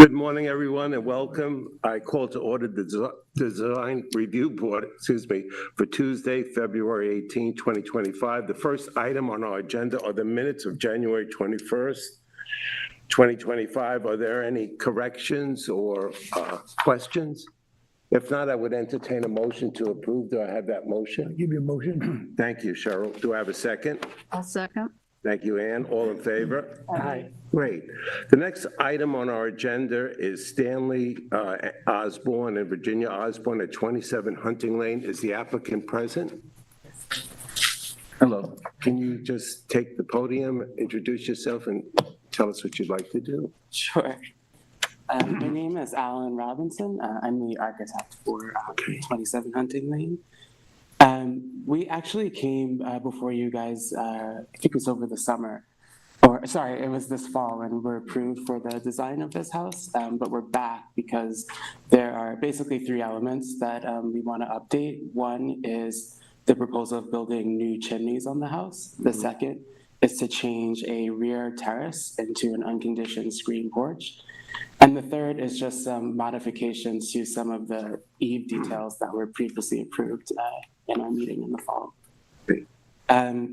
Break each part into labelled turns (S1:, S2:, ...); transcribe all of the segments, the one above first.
S1: Good morning, everyone, and welcome. I call to order the Design Review Board, for Tuesday, February 18, 2025. The first item on our agenda are the minutes of January 21st, 2025. Are there any corrections or questions? If not, I would entertain a motion to approve. Do I have that motion?
S2: I'll give you a motion.
S1: Thank you, Cheryl. Do I have a second?
S3: I'll second.
S1: Thank you, Ann. All in favor?
S2: Aye.
S1: Great. The next item on our agenda is Stanley Osborne and Virginia Osborne at 27 Hunting Lane. Is the applicant present? Hello. Can you just take the podium, introduce yourself, and tell us what you'd like to do?
S4: Sure. My name is Alan Robinson. I'm the architect for 27 Hunting Lane. We actually came before you guys, I think it was over the summer, or sorry, it was this fall, and we're approved for the design of this house, but we're back because there are basically three elements that we want to update. One is the proposal of building new chimneys on the house. The second is to change a rear terrace into an unconditioned screen porch. And the third is just some modifications to some of the eave details that were previously approved in our meeting in the fall.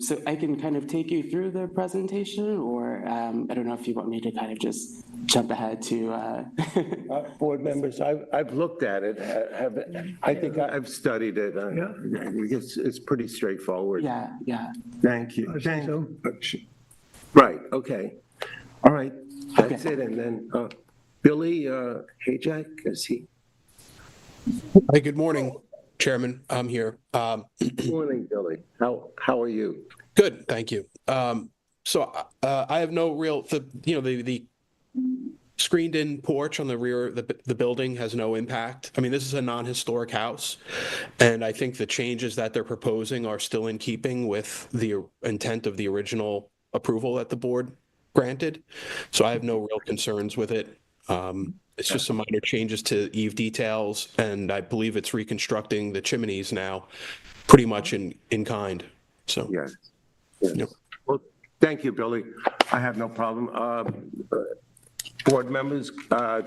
S4: So I can kind of take you through the presentation, or I don't know if you want me to kind of just jump ahead to...
S1: Board members, I've looked at it. I think I've studied it. It's pretty straightforward.
S4: Yeah.
S1: Thank you.
S2: I think so.
S1: Right, okay. All right, that's it. And then Billy Hajak, is he?
S5: Hi, good morning, Chairman. I'm here.
S1: Good morning, Billy. How are you?
S5: Good, thank you. So I have no real, the screened-in porch on the rear of the building has no impact. I mean, this is a non-historic house, and I think the changes that they're proposing are still in keeping with the intent of the original approval that the board granted. So I have no real concerns with it. It's just some minor changes to eave details, and I believe it's reconstructing the chimneys now pretty much in kind. So
S1: Yes.
S5: Yep.
S1: Well, thank you, Billy. I have no problem. Board members,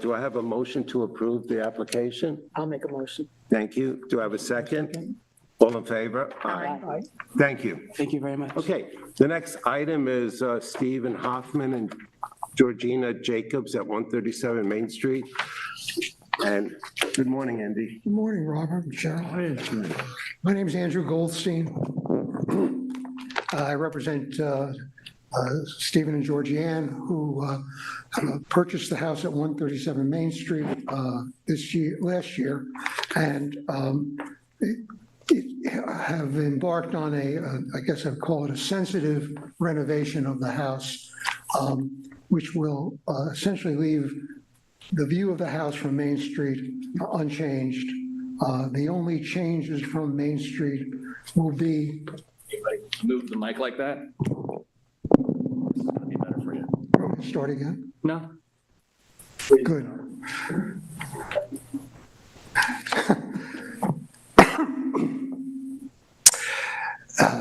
S1: do I have a motion to approve the application?
S3: I'll make a motion.
S1: Thank you. Do I have a second? All in favor?
S3: Aye.
S1: Thank you.
S4: Thank you very much.
S1: Okay, the next item is Stephen Hoffman and Georgina Jacobs at 137 Main Street. And good morning, Andy.
S2: Good morning, Robert and Cheryl. My name is Andrew Goldstein. I represent Stephen and Georgianne, who purchased the house at 137 Main Street last year, and have embarked on I guess I'd call it a sensitive renovation of the house, which will essentially leave the view of the house from Main Street unchanged. The only changes from Main Street will be...
S6: Move the mic like that? That'd be better for you.
S2: Start again?
S6: No?
S2: Good.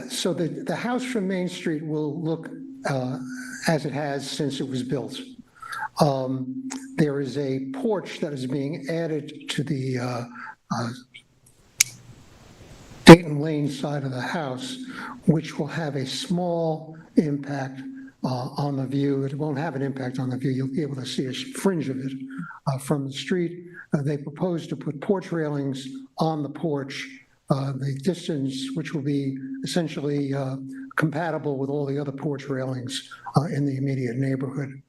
S2: So the house from Main Street will look as it has since it was built. There is a porch that is being added to the Dayton Lane side of the house, which will have a small impact on the view. It won't have an impact on the view. You'll be able to see a fringe of it from the street. They propose to put porch railings on the porch. The distance, which will be essentially compatible with all the other porch railings in the immediate neighborhood.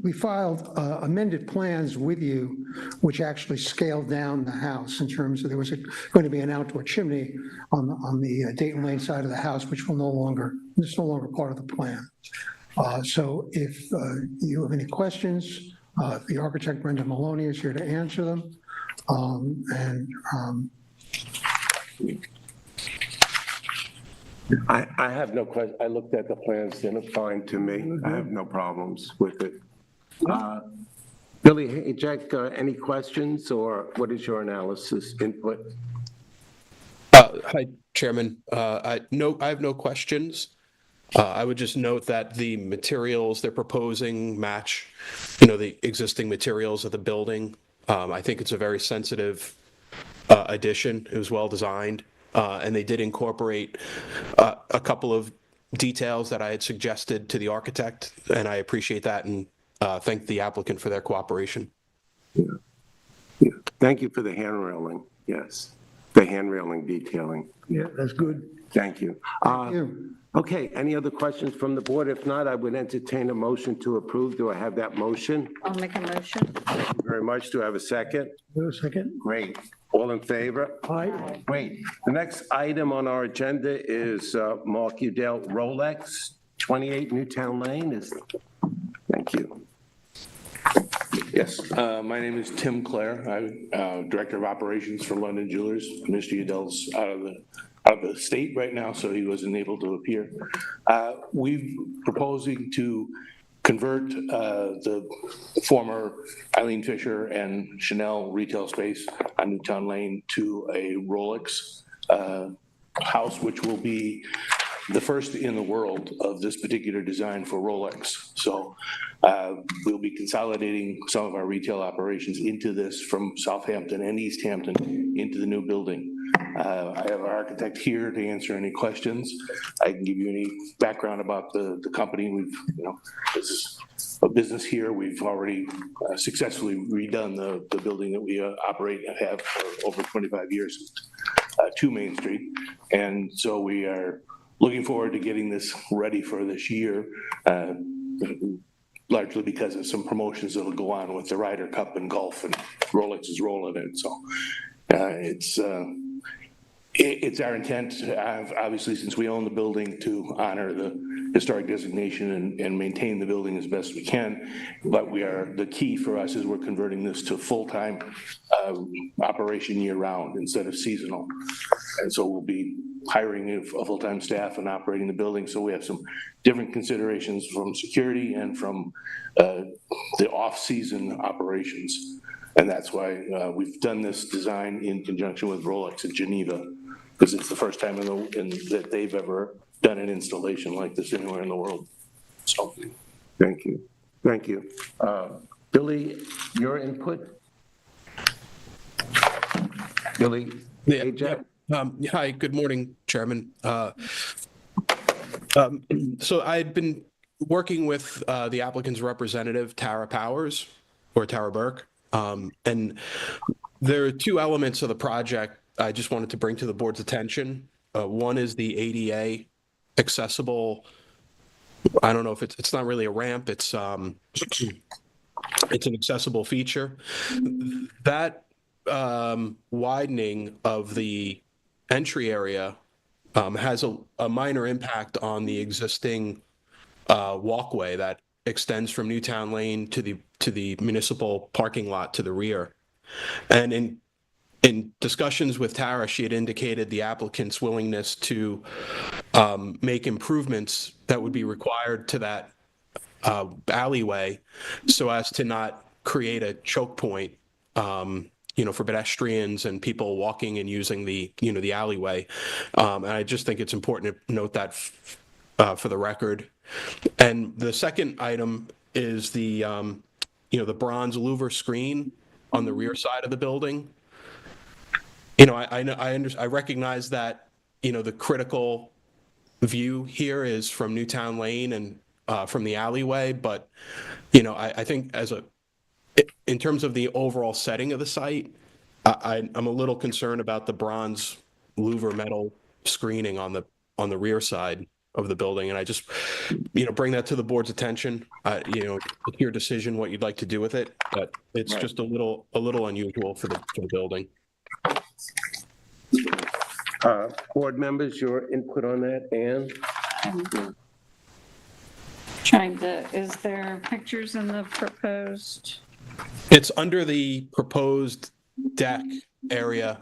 S2: We filed amended plans with you, which actually scaled down the house in terms of there was going to be an outdoor chimney on the Dayton Lane side of the house, which will no longer part of the plan. So if you have any questions, the architect Brenda Maloney is here to answer them.
S1: I have no question. I looked at the plans, they look fine to me. I have no problems with it. Billy Hajek, any questions, or what is your analysis input?
S5: Hi, Chairman. I have no questions. I would just note that the materials they're proposing match, you know, the existing materials of the building. I think it's a very sensitive addition. It was well designed, and they did incorporate a couple of details that I had suggested to the architect, and I appreciate that and thank the applicant for their cooperation.
S1: Yeah. Thank you for the hand railing, yes, the hand railing detailing.
S2: Yeah, that's good.
S1: Thank you.
S2: Thank you.
S1: Okay, any other questions from the board? If not, I would entertain a motion to approve. Do I have that motion?
S3: I'll make a motion.
S1: Thank you very much. Do I have a second?
S2: Wait a second.
S1: Great. All in favor?
S2: Aye.
S1: Great. The next item on our agenda is Mark Udell Rolex, 28 Newtown Lane. Thank you.
S7: Yes, my name is Tim Clare. I'm Director of Operations for London Jewelers. Mr. Udell's out of the state right now, so he wasn't able to appear. We're proposing to convert the former Eileen Fisher and Chanel retail space on Newtown Lane to a Rolex house, which will be the first in the world of this particular design for Rolex. So we'll be consolidating some of our retail operations into this from Southampton and East Hampton into the new building. I have our architect here to answer any questions. I can give you any background about the company. This is a business here. We've already successfully redone the building that we operate and have for over 25 years, 2 Main Street. And so we are looking forward to getting this ready for this year, largely because of some promotions that'll go on with the Ryder Cup and golf, and Rolex is rolling it. So it's our intent, obviously, since we own the building, to honor the historic designation and maintain the building as best we can. But the key for us is we're converting this to full-time operation year-round instead of seasonal. And so we'll be hiring a full-time staff and operating the building. So we have some different considerations from security and from the off-season operations. And that's why we've done this design in conjunction with Rolex in Geneva, because it's the first time that they've ever done an installation like this anywhere in the world. So,
S1: Thank you. Thank you. Billy, your input? Billy?
S5: Yeah,
S1: Ajak?
S5: Hi, good morning, Chairman. So I'd been working with the applicant's representative, Tara Powers, or Tara Burke, and there are 2 elements of the project I just wanted to bring to the board's attention. One is the ADA accessible, I don't know if it's not really a ramp, it's an accessible feature. That widening of the entry area has a minor impact on the existing walkway that extends from Newtown Lane to the municipal parking lot to the rear. And in discussions with Tara, she had indicated the applicant's willingness to make improvements that would be required to that alleyway so as to not create a choke point, for pedestrians and people walking and using the alleyway. And I just think it's important to note that for the record. And the second item is the bronze louver screen on the rear side of the building. I recognize that, the critical view here is from Newtown Lane and from the alleyway, but, I think in terms of the overall setting of the site, I'm a little concerned about the bronze louver metal screening on the rear side of the building. And I just, bring that to the board's attention. It's your decision what you'd like to do with it, but it's just a little unusual for the building.
S1: Board members, your input on that, Ann?
S3: Is there pictures in the proposed?
S5: It's under the proposed deck area.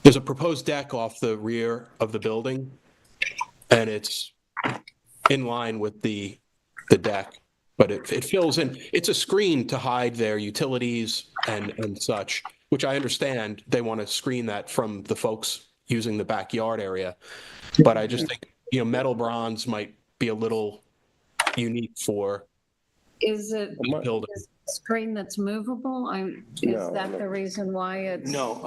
S5: There's a proposed deck off the rear of the building, and it's in line with the deck, but it fills in. It's a screen to hide their utilities and such, which I understand they want to screen that from the folks using the backyard area. But I just think, metal bronze might be a little unique for
S3: Is it
S5: the building.
S3: a screen that's movable? Is
S1: No,
S3: that
S1: no.
S3: the reason why it's?
S7: No,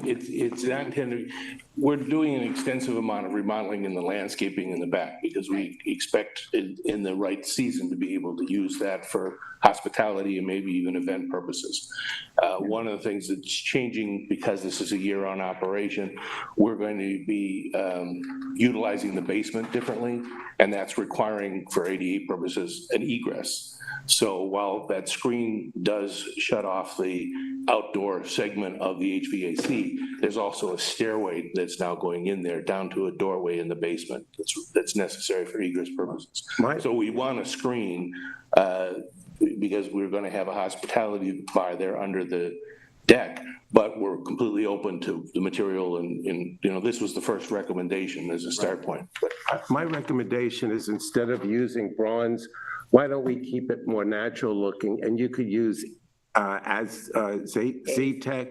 S7: it's not intended, we're doing an extensive amount of remodeling in the landscaping in the back because we expect in the right season to be able to use that for hospitality and maybe even event purposes. One of the things that's changing, because this is a year-round operation, we're going to be utilizing the basement differently, and that's requiring, for ADA purposes, an egress. So while that screen does shut off the outdoor segment of the HVAC, there's also a stairway that's now going in there down to a doorway in the basement that's necessary for egress purposes.
S1: Right.
S7: So we want a screen because we're going to have a hospitality bar there under the deck, but we're completely open to the material and this was the first recommendation as a start point. But
S1: My recommendation is instead of using bronze, why don't we keep it more natural looking? And you could use Z-Tech,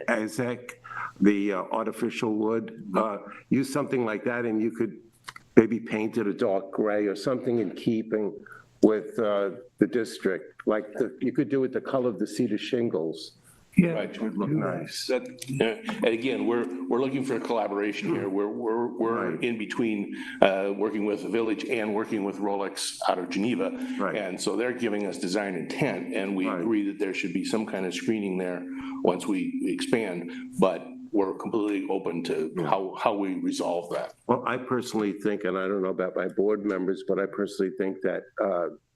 S1: Azek, the artificial wood. Use something like that and you could maybe paint it a dark gray or something in keeping with the district. Like you could do it the color of the cedar shingles.
S7: Right.
S1: It would look nice.
S7: And again, we're looking for a collaboration here. We're in between working with the village and working with Rolex out of Geneva.
S1: Right.
S7: And so they're giving us design intent, and we agree that there should be some kind of screening there once we expand, but we're completely open to how we resolve that.
S1: Well, I personally think, and I don't know about my board members, but I personally think that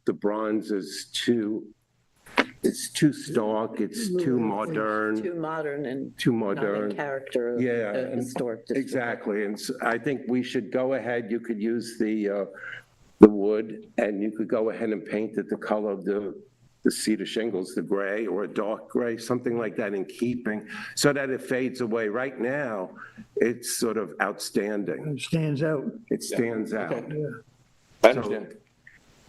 S1: the bronze is it's too stark, it's too modern.
S8: Too modern and
S1: Too
S8: not
S1: modern.
S8: in character of
S1: Yeah,
S8: the
S1: and-
S8: historic district.
S1: Exactly, and so I think we should go ahead, you could use the wood, and you could go ahead and paint it the color of the cedar shingles, the gray or a dark gray, something like that in keeping, so that it fades away. Right now, it's sort of outstanding.
S2: Stands out.
S1: It stands out.
S7: Okay. I understand.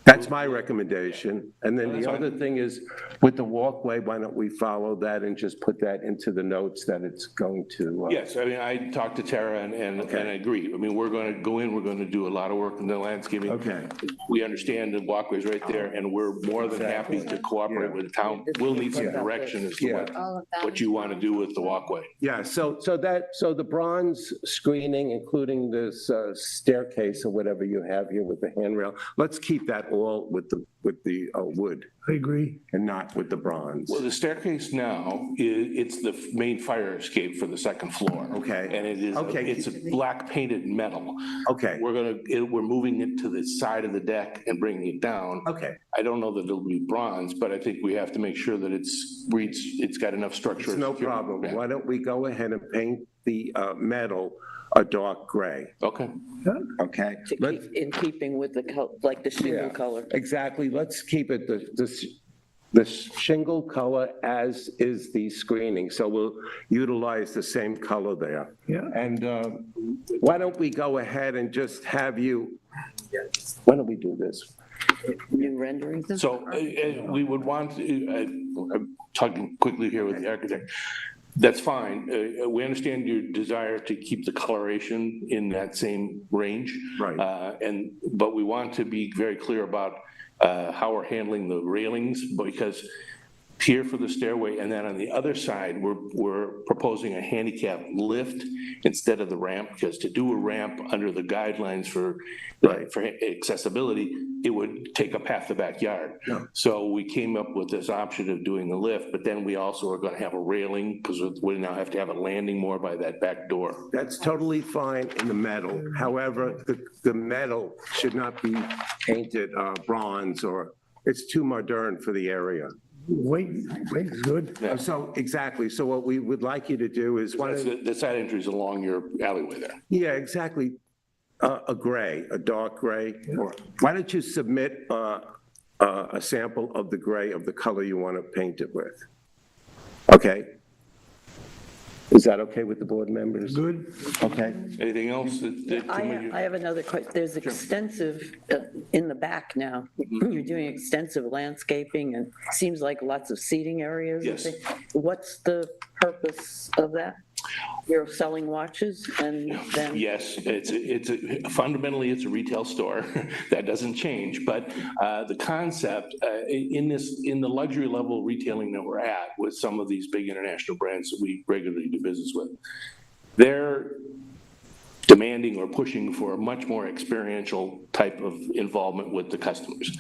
S1: That's my recommendation. And then
S7: That's
S1: the
S7: fine.
S1: other thing is, with the walkway, why don't we follow that and just put that into the notes that it's going to?
S7: Yes, I mean, I talked to Tara and I agree. I mean, we're going to go in, we're going to do a lot of work in the landscaping.
S1: Okay.
S7: We understand the walkway's right there, and we're more than happy to cooperate with the town. We'll need some direction as to what you want to do with the walkway.
S1: Yeah, so the bronze screening, including this staircase or whatever you have here with the handrail, let's keep that all with the wood
S2: I agree.
S1: and not with the bronze.
S7: Well, the staircase now, it's the main fire escape for the second floor.
S1: Okay.
S7: And it's a black painted metal.
S1: Okay,
S7: We're moving it to the side of the deck and bringing it down.
S1: okay.
S7: I don't know that it'll be bronze, but I think we have to make sure that it's got enough structure.
S1: It's no
S7: and security.
S1: problem.
S7: Yeah.
S1: Why don't we go ahead and paint the metal a dark gray,
S7: Okay.
S1: okay?
S8: To keep in keeping with the, like the shingle
S1: Yeah,
S8: color.
S1: exactly. Let's keep it the shingle color as is the screening. So we'll utilize the same color there.
S2: Yeah.
S1: And why don't we go ahead and just have you, why don't we do this?
S8: New renderings.
S7: So we would want, I'm talking quickly here with the architect. That's fine. We understand your desire to keep the coloration in that same range.
S1: Right.
S7: But we want to be very clear about how we're handling the railings, because here for the stairway, and then on the other side, we're proposing a handicap lift instead of the ramp, because to do a ramp under the guidelines for accessibility, it would take up half the backyard.
S1: Yeah.
S7: So we came up with this option of doing the lift, but then we also are gonna have a railing, because we now have to have a landing more by that back door.
S1: That's totally fine in the metal. However, the metal should not be painted bronze, or it's too modern for the area.
S2: White is good.
S1: So, exactly. So what we would like you to do is,
S7: The side entry is along your alleyway there.
S1: yeah, exactly, a gray, a dark gray. Or why don't you submit a sample of the gray of the color you want to paint it with? Okay? Is that okay with the board members?
S2: Good.
S1: Okay.
S7: Anything else that
S8: I have another question. There's extensive, in the back now, you're doing extensive landscaping and seems like lots of seating areas. and
S7: Yes.
S8: things. What's the purpose of that? You're selling watches and then,
S7: Yes, fundamentally, it's a retail store. That doesn't change. But the concept in the luxury level retailing that we're at with some of these big international brands that we regularly do business with, they're demanding or pushing for a much more experiential type of involvement with the customers.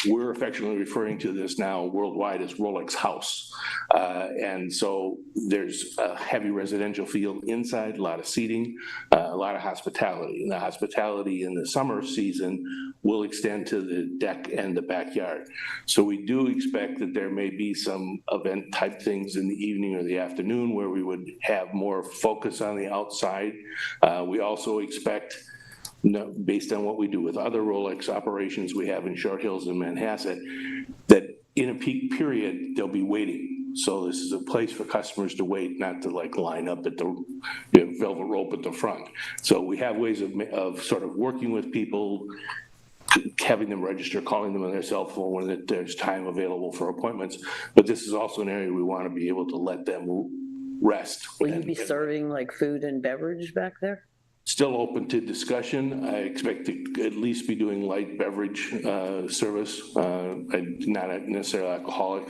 S7: We're affectionately referring to this now worldwide as Rolex House. And so there's a heavy residential feel inside, a lot of seating, a lot of hospitality. And the hospitality in the summer season will extend to the deck and the backyard. So we do expect that there may be some event type things in the evening or the afternoon where we would have more focus on the outside. We also expect, based on what we do with other Rolex operations we have in Short Hills and Manhasset, that in a peak period, they'll be waiting. So this is a place for customers to wait, not to like line up at the velvet rope at the front. So we have ways of sort of working with people, having them register, calling them on their cell phone when there's time available for appointments. But this is also an area we want to be able to let them rest.
S8: will you be serving like food and beverage back there?
S7: Still open to discussion. I expect to at least be doing light beverage service, not necessarily alcoholic.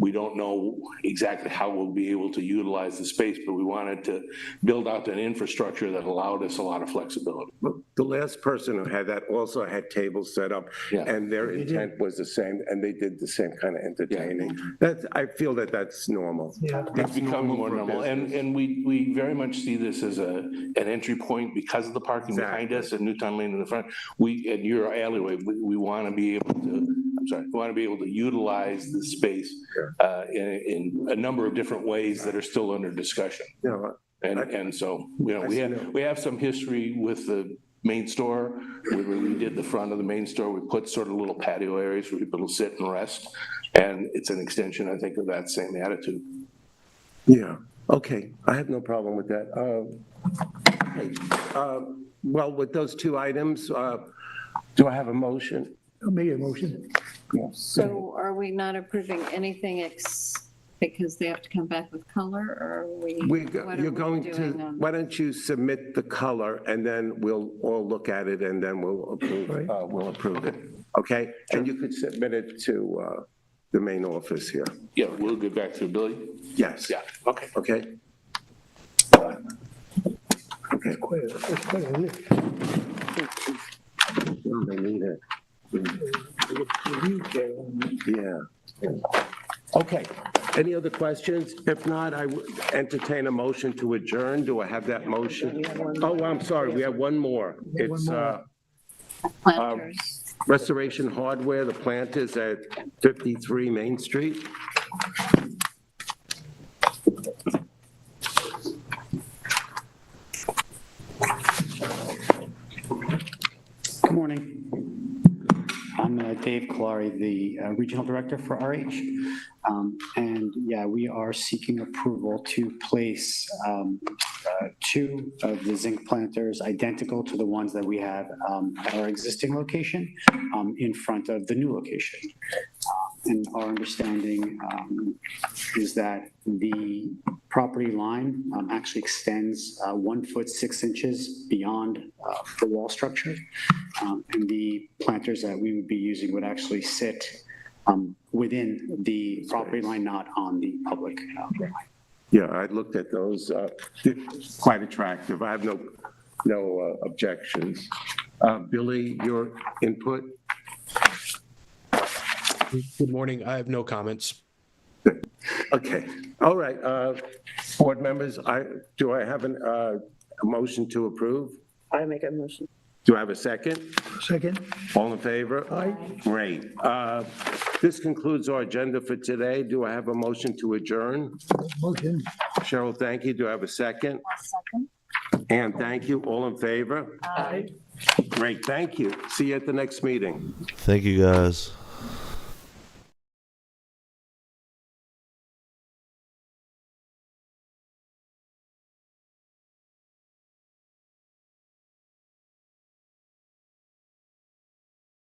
S7: We don't know exactly how we'll be able to utilize the space, but we wanted to build out an infrastructure that allowed us a lot of flexibility.
S1: The last person who had that also had tables set up,
S7: Yeah.
S1: and their intent was the same, and they did the same kind of entertaining. I feel that that's normal.
S7: It's becoming more
S1: for
S7: normal,
S1: business.
S7: and we very much see this as an entry point because of the parking behind us and Newtown Lane in the front. At your alleyway, we want to be able to, we want to be able to utilize the space in a number of different ways that are still under discussion.
S1: Yeah,
S7: And so, we have some history with the main store. When we did the front of the main store, we put sort of little patio areas for people to sit and rest. And it's an extension, I think, of that same attitude.
S1: yeah, okay, I have no problem with that. Well, with those two items, do I have a motion?
S2: I'll make a motion.
S3: So are we not approving anything because they have to come back with color, or are we? what are
S1: You're
S3: we
S1: going to,
S3: doing on-
S1: why don't you submit the color, and then we'll all look at it, and then we'll approve it, okay? And you could submit it to the main office here.
S7: Yeah, we'll get back to Billy.
S1: Yes.
S7: Yeah, okay.
S1: Okay? Okay. Oh, they need it. Yeah. Okay. Any other questions? If not, I would entertain a motion to adjourn. Do I have that motion? Oh, I'm sorry, we have one more. It's
S3: Planters.
S1: Restoration Hardware, the plant is at 53 Main Street.
S9: Good morning. I'm Dave Kalari, the Regional Director for RH. And yeah, we are seeking approval to place two of the zinc planters identical to the ones that we have at our existing location in front of the new location. And our understanding is that the property line actually extends 1 foot 6 inches beyond the wall structure. And the planters that we would be using would actually sit within the property line, not on the public line.
S1: Yeah, I looked at those, quite attractive. I have no objections. Billy, your input?
S5: Good morning. I have no comments.
S1: Okay, all right. Board members, do I have a motion to approve?
S8: I make a motion.
S1: Do I have a second?
S2: Second?
S1: All in favor?
S2: Aye.
S1: Great. This concludes our agenda for today. Do I have a motion to adjourn?
S2: Motion.
S1: Cheryl, thank you. Do I have a second?
S3: Second.
S1: Ann, thank you. All in favor?
S3: Aye.
S1: Great, thank you. See you at the next meeting.
S10: Thank you, guys.